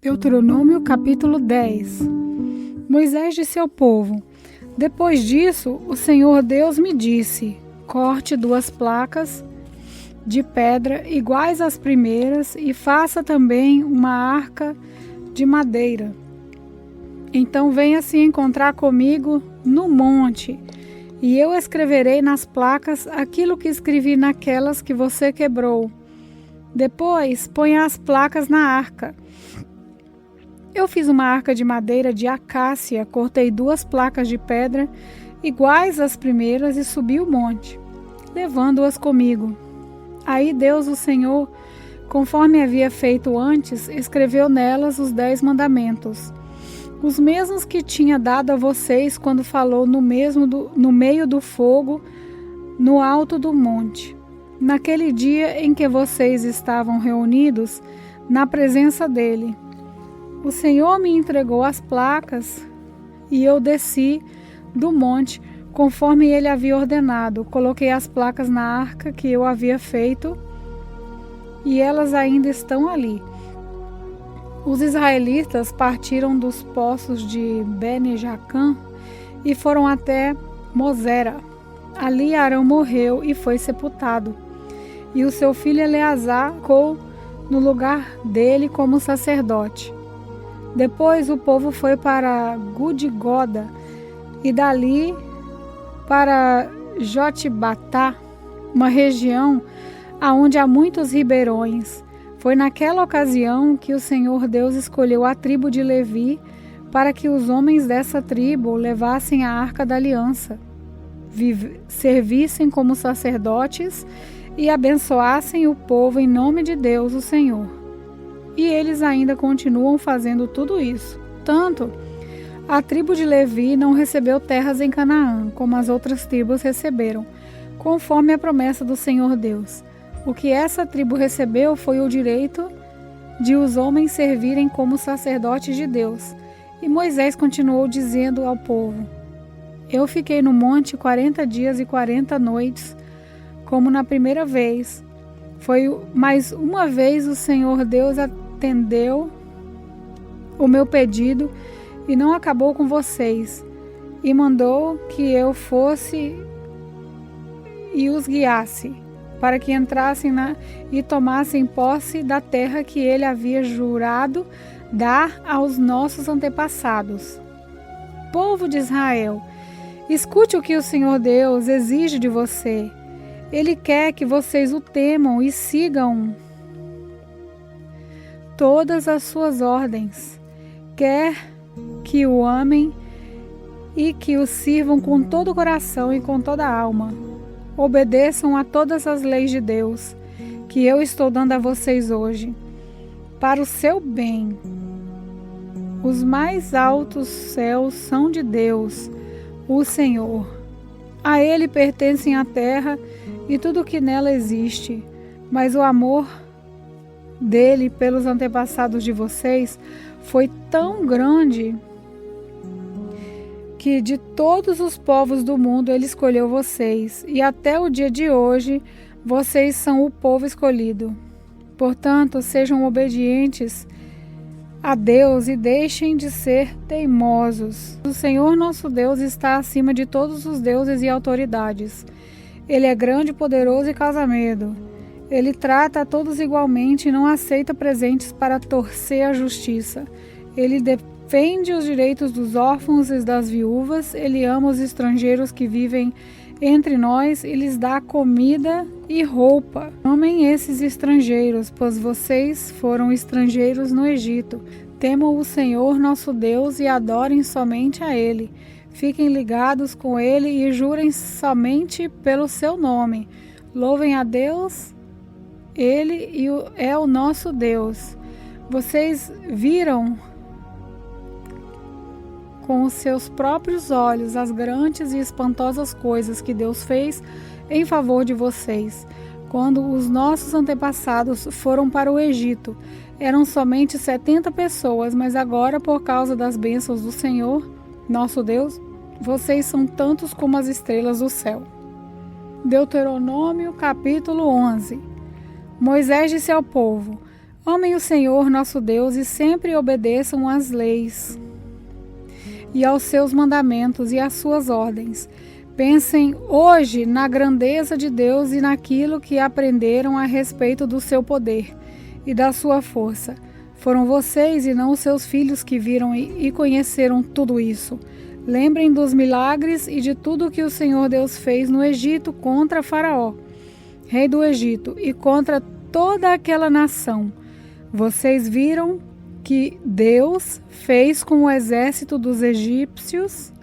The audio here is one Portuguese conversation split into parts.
Deuteronômio capítulo 10. Moisés disse ao povo: Depois disso, o Senhor Deus me disse: Corte 2 placas de pedra iguais às primeiras e faça também uma arca de madeira. Então venha se encontrar comigo no monte, e eu escreverei nas placas aquilo que escrevi naquelas que você quebrou. Depois ponha as placas na arca. Eu fiz uma arca de madeira de acácia, cortei 2 placas de pedra iguais às primeiras e subi o monte, levando-as comigo. Aí Deus, o Senhor, conforme havia feito antes, escreveu nelas os 10 mandamentos, os mesmos que tinha dado a vocês quando falou no meio do fogo, no alto do monte, naquele dia em que vocês estavam reunidos na presença dele. O Senhor me entregou as placas e eu desci do monte conforme ele havia ordenado. Coloquei as placas na arca que eu havia feito e elas ainda estão ali. Os israelitas partiram dos poços de Bene-Jacã e foram até Mosera. Ali Arão morreu e foi sepultado, e o seu filho Eleazar ficou no lugar dele como sacerdote. Depois o povo foi para Gudigoda e dali para Jotbatá, uma região onde há muitos ribeirões. Foi naquela ocasião que o Senhor Deus escolheu a tribo de Levi para que os homens dessa tribo levassem a arca da aliança, servissem como sacerdotes e abençoassem o povo em nome de Deus, o Senhor. E eles ainda continuam fazendo tudo isso. Tanto, a tribo de Levi não recebeu terras em Canaã, como as outras tribos receberam, conforme a promessa do Senhor Deus. O que essa tribo recebeu foi o direito de os homens servirem como sacerdotes de Deus. E Moisés continuou dizendo ao povo: Eu fiquei no monte 40 dias e 40 noites, como na primeira vez. Mais uma vez o Senhor Deus atendeu o meu pedido e não acabou com vocês, e mandou que eu fosse e os guiasse, para que entrassem e tomassem posse da terra que ele havia jurado dar aos nossos antepassados. Povo de Israel, escute o que o Senhor Deus exige de você. Ele quer que vocês o temam e sigam todas as suas ordens. Quer que o amem e que o sirvam com todo o coração e com toda a alma. Obedeçam a todas as leis de Deus, que eu estou dando a vocês hoje, para o seu bem. Os mais altos céus são de Deus, o Senhor. A Ele pertencem a terra e tudo o que nela existe, mas o amor dele pelos antepassados de vocês foi tão grande que de todos os povos do mundo ele escolheu vocês, e até o dia de hoje vocês são o povo escolhido. Portanto, sejam obedientes a Deus e deixem de ser teimosos. O Senhor nosso Deus está acima de todos os deuses e autoridades. Ele é grande, poderoso e causa medo. Ele trata a todos igualmente e não aceita presentes para torcer a justiça. Ele defende os direitos dos órfãos e das viúvas. Ele ama os estrangeiros que vivem entre nós e lhes dá comida e roupa. Amem esses estrangeiros, pois vocês foram estrangeiros no Egito. Temam o Senhor nosso Deus e adorem somente a Ele. Fiquem ligados com Ele e jurem somente pelo seu nome. Louvem a Deus, Ele é o nosso Deus. Vocês viram com os seus próprios olhos as grandes e espantosas coisas que Deus fez em favor de vocês. Quando os nossos antepassados foram para o Egito, eram somente 70 pessoas, mas agora, por causa das bênçãos do Senhor, nosso Deus, vocês são tantos como as estrelas do céu. Deuteronômio capítulo 11. Moisés disse ao povo: Amem o Senhor nosso Deus e sempre obedeçam às leis e aos seus mandamentos e às suas ordens. Pensem hoje na grandeza de Deus e naquilo que aprenderam a respeito do seu poder e da sua força. Foram vocês e não os seus filhos que viram e conheceram tudo isso. Lembrem dos milagres e de tudo que o Senhor Deus fez no Egito contra Faraó, rei do Egito, e contra toda aquela nação. Vocês viram que Deus fez com o exército dos egípcios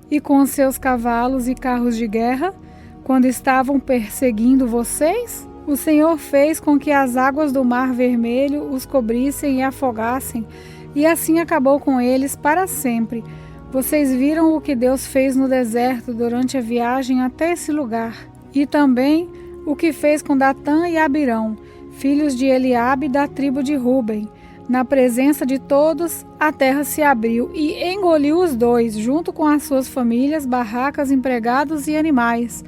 e com seus cavalos e carros de guerra quando estavam perseguindo vocês? O Senhor fez com que as águas do Mar Vermelho os cobrissem e afogassem, e assim acabou com eles para sempre. Vocês viram o que Deus fez no deserto durante a viagem até esse lugar, e também o que fez com Datã e Abirão, filhos de Eliabe da tribo de Ruben. Na presença de todos, a terra se abriu e engoliu os dois, junto com as suas famílias, barracas, empregados e animais.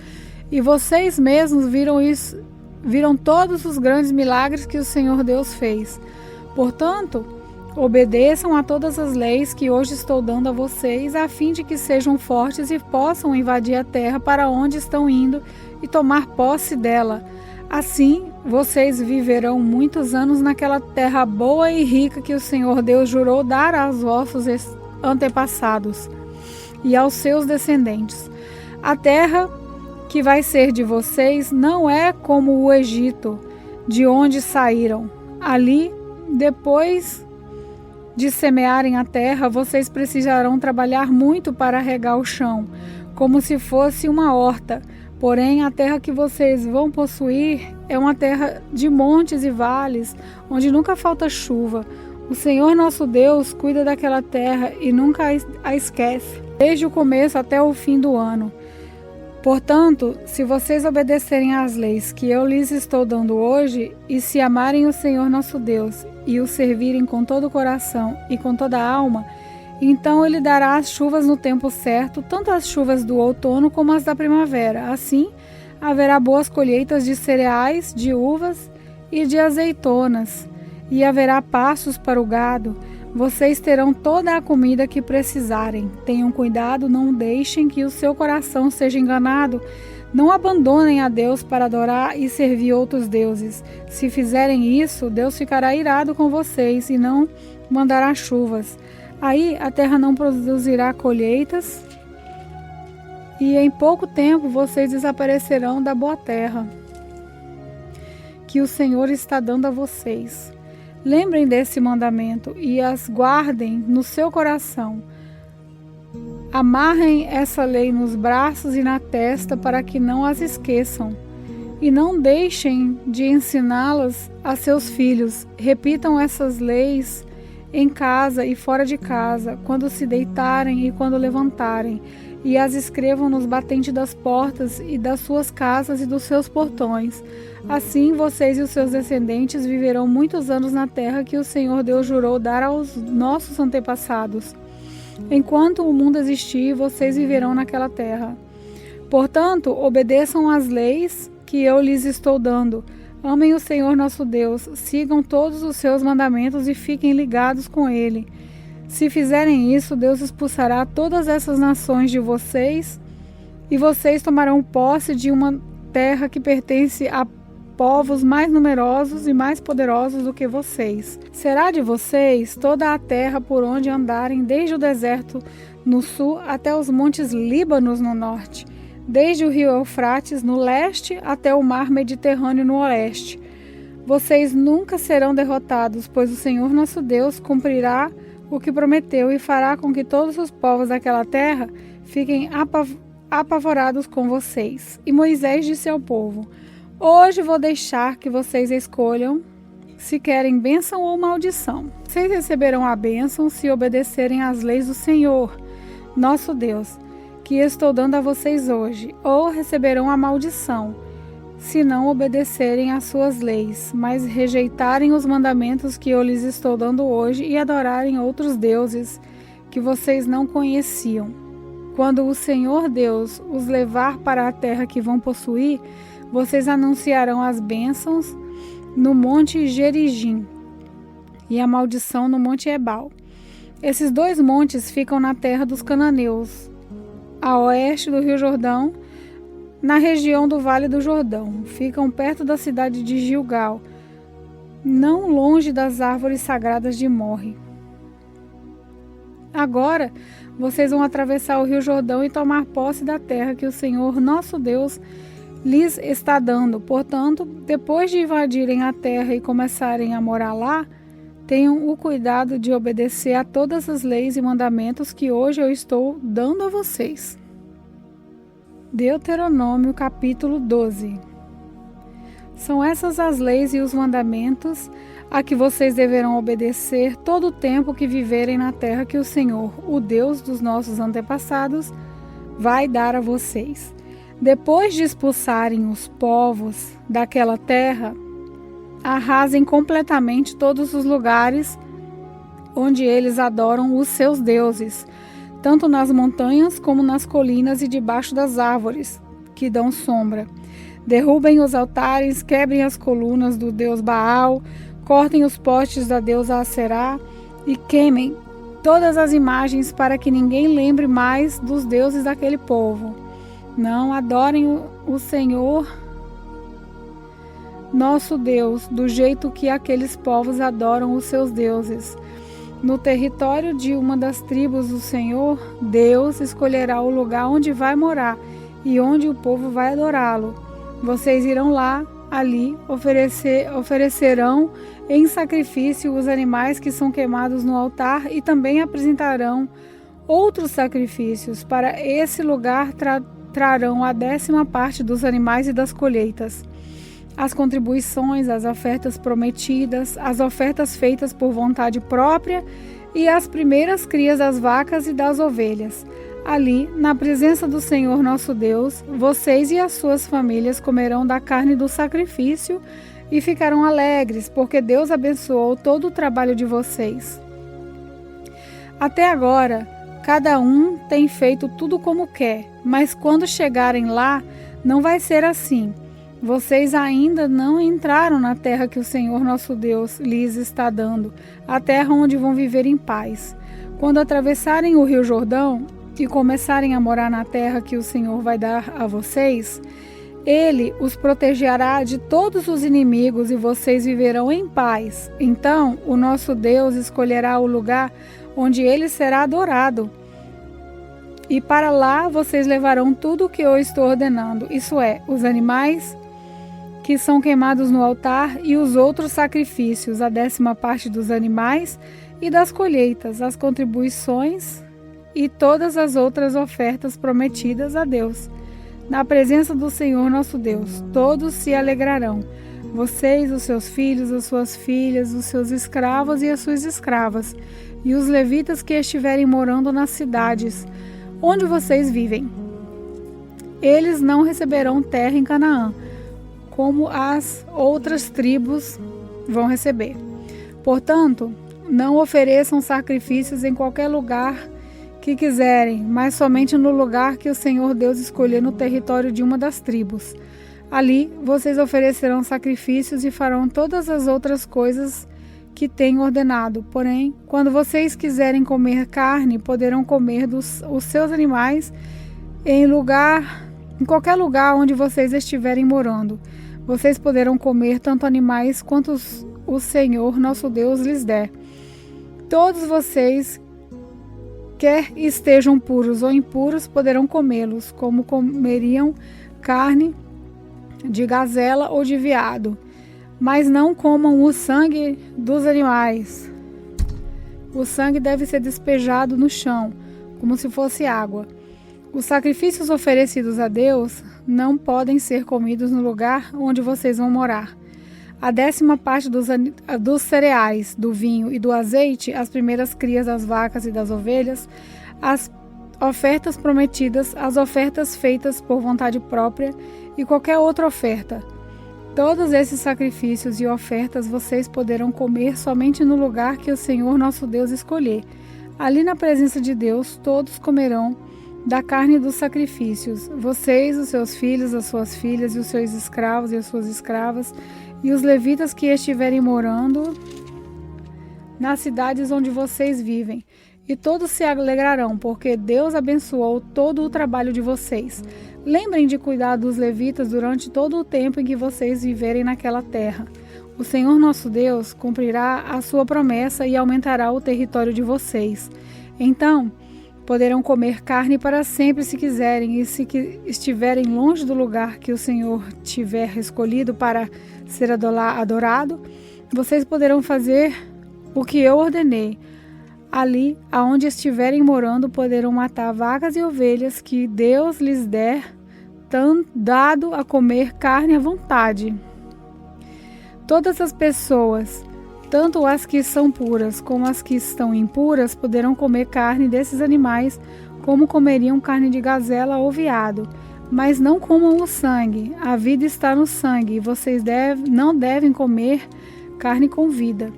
E vocês mesmos viram todos os grandes milagres que o Senhor Deus fez. Portanto, obedeçam a todas as leis que hoje estou dando a vocês, a fim de que sejam fortes e possam invadir a terra para onde estão indo e tomar posse dela. Assim, vocês viverão muitos anos naquela terra boa e rica que o Senhor Deus jurou dar aos vossos antepassados e aos seus descendentes. A terra que vai ser de vocês não é como o Egito, de onde saíram. Ali, depois de semearem a terra, vocês precisarão trabalhar muito para regar o chão, como se fosse uma horta. Porém, a terra que vocês vão possuir é uma terra de montes e vales, onde nunca falta chuva. O Senhor nosso Deus cuida daquela terra e nunca a esquece, desde o começo até o fim do ano. Portanto, se vocês obedecerem às leis que eu lhes estou dando hoje, e se amarem o Senhor nosso Deus, e o servirem com todo o coração e com toda a alma, então ele dará as chuvas no tempo certo, tanto as chuvas do outono como as da primavera. Assim, haverá boas colheitas de cereais, de uvas e de azeitonas, e haverá pastos para o gado. Vocês terão toda a comida que precisarem. Tenham cuidado, não deixem que o seu coração seja enganado. Não abandonem a Deus para adorar e servir outros deuses. Se fizerem isso, Deus ficará irado com vocês e não mandará chuvas. Aí a terra não produzirá colheitas e em pouco tempo vocês desaparecerão da boa terra que o Senhor está dando a vocês. Lembrem desse mandamento e as guardem no seu coração. Amarrem essa lei nos braços e na testa para que não as esqueçam. E não deixem de ensiná-las a seus filhos. Repitam essas leis em casa e fora de casa, quando se deitarem e quando levantarem, e as escrevam nos batentes das portas e das suas casas e dos seus portões. Assim vocês e os seus descendentes viverão muitos anos na terra que o Senhor Deus jurou dar aos nossos antepassados. Enquanto o mundo existir, vocês viverão naquela terra. Portanto, obedeçam às leis que eu lhes estou dando. Amem o Senhor nosso Deus, sigam todos os seus mandamentos e fiquem ligados com Ele. Se fizerem isso, Deus expulsará todas essas nações de vocês e vocês tomarão posse de uma terra que pertence a povos mais numerosos e mais poderosos do que vocês. Será de vocês toda a terra por onde andarem, desde o deserto no sul até os montes Líbanos no norte, desde o rio Eufrates no leste até o mar Mediterrâneo no oeste. Vocês nunca serão derrotados, pois o Senhor nosso Deus cumprirá o que prometeu e fará com que todos os povos daquela terra fiquem apavorados com vocês. E Moisés disse ao povo: Hoje vou deixar que vocês escolham se querem bênção ou maldição. Vocês receberão a bênção se obedecerem às leis do Senhor, nosso Deus, que estou dando a vocês hoje, ou receberão a maldição, se não obedecerem às suas leis, mas rejeitarem os mandamentos que eu lhes estou dando hoje e adorarem outros deuses que vocês não conheciam. Quando o Senhor Deus os levar para a terra que vão possuir, vocês anunciarão as bênçãos no monte Gerizim, e a maldição no Monte Ebal. Esses 2 montes ficam na terra dos cananeus, a oeste do Rio Jordão, na região do Vale do Jordão. Ficam perto da cidade de Gilgal, não longe das árvores sagradas de Morre. Agora vocês vão atravessar o Rio Jordão e tomar posse da terra que o Senhor nosso Deus lhes está dando. Portanto, depois de invadirem a terra e começarem a morar lá, tenham o cuidado de obedecer a todas as leis e mandamentos que hoje eu estou dando a vocês. Deuteronômio capítulo 12. São essas as leis e os mandamentos a que vocês deverão obedecer todo o tempo que viverem na terra que o Senhor, o Deus dos nossos antepassados, vai dar a vocês. Depois de expulsarem os povos daquela terra, arrasem completamente todos os lugares onde eles adoram os seus deuses, tanto nas montanhas como nas colinas e debaixo das árvores que dão sombra. Derrubem os altares, quebrem as colunas do deus Baal, cortem os postes da deusa Aserá e queimem todas as imagens para que ninguém lembre mais dos deuses daquele povo. Não adorem o Senhor nosso Deus do jeito que aqueles povos adoram os seus deuses. No território de uma das tribos do Senhor, Deus escolherá o lugar onde vai morar e onde o povo vai adorá-lo. Vocês irão lá, ali, oferecerão em sacrifício os animais que são queimados no altar e também apresentarão outros sacrifícios. Para esse lugar trarão a 10ª parte dos animais e das colheitas, as contribuições, as ofertas prometidas, as ofertas feitas por vontade própria e as primeiras crias das vacas e das ovelhas. Ali, na presença do Senhor nosso Deus, vocês e as suas famílias comerão da carne do sacrifício e ficarão alegres, porque Deus abençoou todo o trabalho de vocês. Até agora, cada um tem feito tudo como quer, mas quando chegarem lá, não vai ser assim. Vocês ainda não entraram na terra que o Senhor nosso Deus lhes está dando, a terra onde vão viver em paz. Quando atravessarem o Rio Jordão e começarem a morar na terra que o Senhor vai dar a vocês, Ele os protegerá de todos os inimigos e vocês viverão em paz. Então, o nosso Deus escolherá o lugar onde Ele será adorado. E para lá vocês levarão tudo o que eu estou ordenando, isso é, os animais que são queimados no altar e os outros sacrifícios, a 10ª parte dos animais e das colheitas, as contribuições e todas as outras ofertas prometidas a Deus. Na presença do Senhor nosso Deus, todos se alegrarão. Vocês, os seus filhos, as suas filhas, os seus escravos e as suas escravas, e os levitas que estiverem morando nas cidades onde vocês vivem. Eles não receberão terra em Canaã, como as outras tribos vão receber. Portanto, não ofereçam sacrifícios em qualquer lugar que quiserem, mas somente no lugar que o Senhor Deus escolher no território de uma das tribos. Ali vocês oferecerão sacrifícios e farão todas as outras coisas que tenho ordenado. Porém, quando vocês quiserem comer carne, poderão comer os seus animais em qualquer lugar onde vocês estiverem morando. Vocês poderão comer tanto animais quanto o Senhor nosso Deus lhes der. Todos vocês, quer estejam puros ou impuros, poderão comê-los, como comeriam carne de gazela ou de veado. Mas não comam o sangue dos animais. O sangue deve ser despejado no chão, como se fosse água. Os sacrifícios oferecidos a Deus não podem ser comidos no lugar onde vocês vão morar. A 10ª parte dos cereais, do vinho e do azeite, as primeiras crias das vacas e das ovelhas, as ofertas prometidas, as ofertas feitas por vontade própria e qualquer outra oferta. Todos esses sacrifícios e ofertas vocês poderão comer somente no lugar que o Senhor nosso Deus escolher. Ali na presença de Deus, todos comerão da carne dos sacrifícios, vocês, os seus filhos, as suas filhas, e os seus escravos e as suas escravas, e os levitas que estiverem morando nas cidades onde vocês vivem, e todos se alegrarão, porque Deus abençoou todo o trabalho de vocês. Lembrem de cuidar dos levitas durante todo o tempo em que vocês viverem naquela terra. O Senhor nosso Deus cumprirá a sua promessa e aumentará o território de vocês. Então, poderão comer carne para sempre se quiserem, e se estiverem longe do lugar que o Senhor tiver escolhido para ser adorado, vocês poderão fazer o que eu ordenei. Ali, aonde estiverem morando, poderão matar vacas e ovelhas que Deus lhes der, dado a comer carne à vontade. Todas as pessoas, tanto as que são puras como as que estão impuras, poderão comer carne desses animais, como comeriam carne de gazela ou veado. Mas não comam o sangue, a vida está no sangue, e vocês não devem comer carne com vida.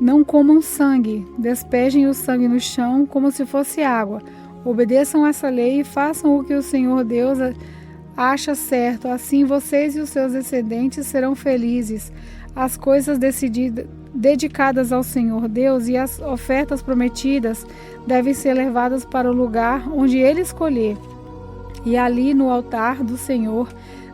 Não comam sangue, despejem o sangue no chão como se fosse água. Obedeçam essa lei e façam o que o Senhor Deus acha certo. Assim vocês e os seus descendentes serão felizes. As coisas dedicadas ao Senhor Deus e as ofertas prometidas devem ser levadas para o lugar onde Ele escolher. E ali no altar do Senhor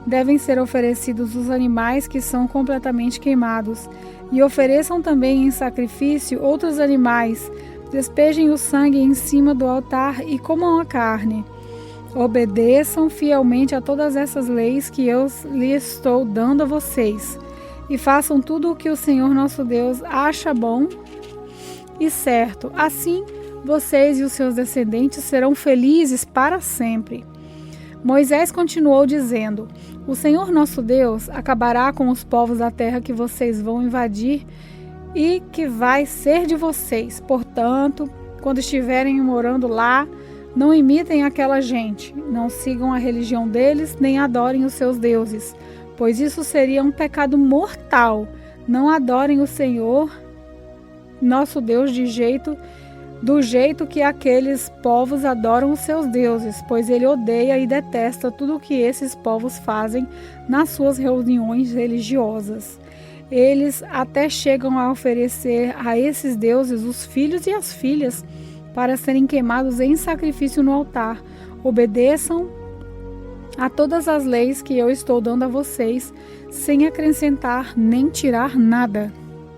devem ser oferecidos os animais que são completamente queimados. E ofereçam também em sacrifício outros animais. Despejem o sangue em cima do altar e comam a carne. Obedeçam fielmente a todas essas leis que eu lhes estou dando a vocês. E façam tudo o que o Senhor nosso Deus acha bom e certo. Assim, vocês e os seus descendentes serão felizes para sempre. Moisés continuou dizendo: O Senhor nosso Deus acabará com os povos da terra que vocês vão invadir e que vai ser de vocês. Portanto, quando estiverem morando lá, não imitem aquela gente, não sigam a religião deles, nem adorem os seus deuses, pois isso seria um pecado mortal. Não adorem o Senhor nosso Deus do jeito que aqueles povos adoram os seus deuses, pois ele odeia e detesta tudo o que esses povos fazem nas suas reuniões religiosas. Eles até chegam a oferecer a esses deuses os filhos e as filhas para serem queimados em sacrifício no altar. Obedeçam a todas as leis que eu estou dando a vocês, sem acrescentar nem tirar nada.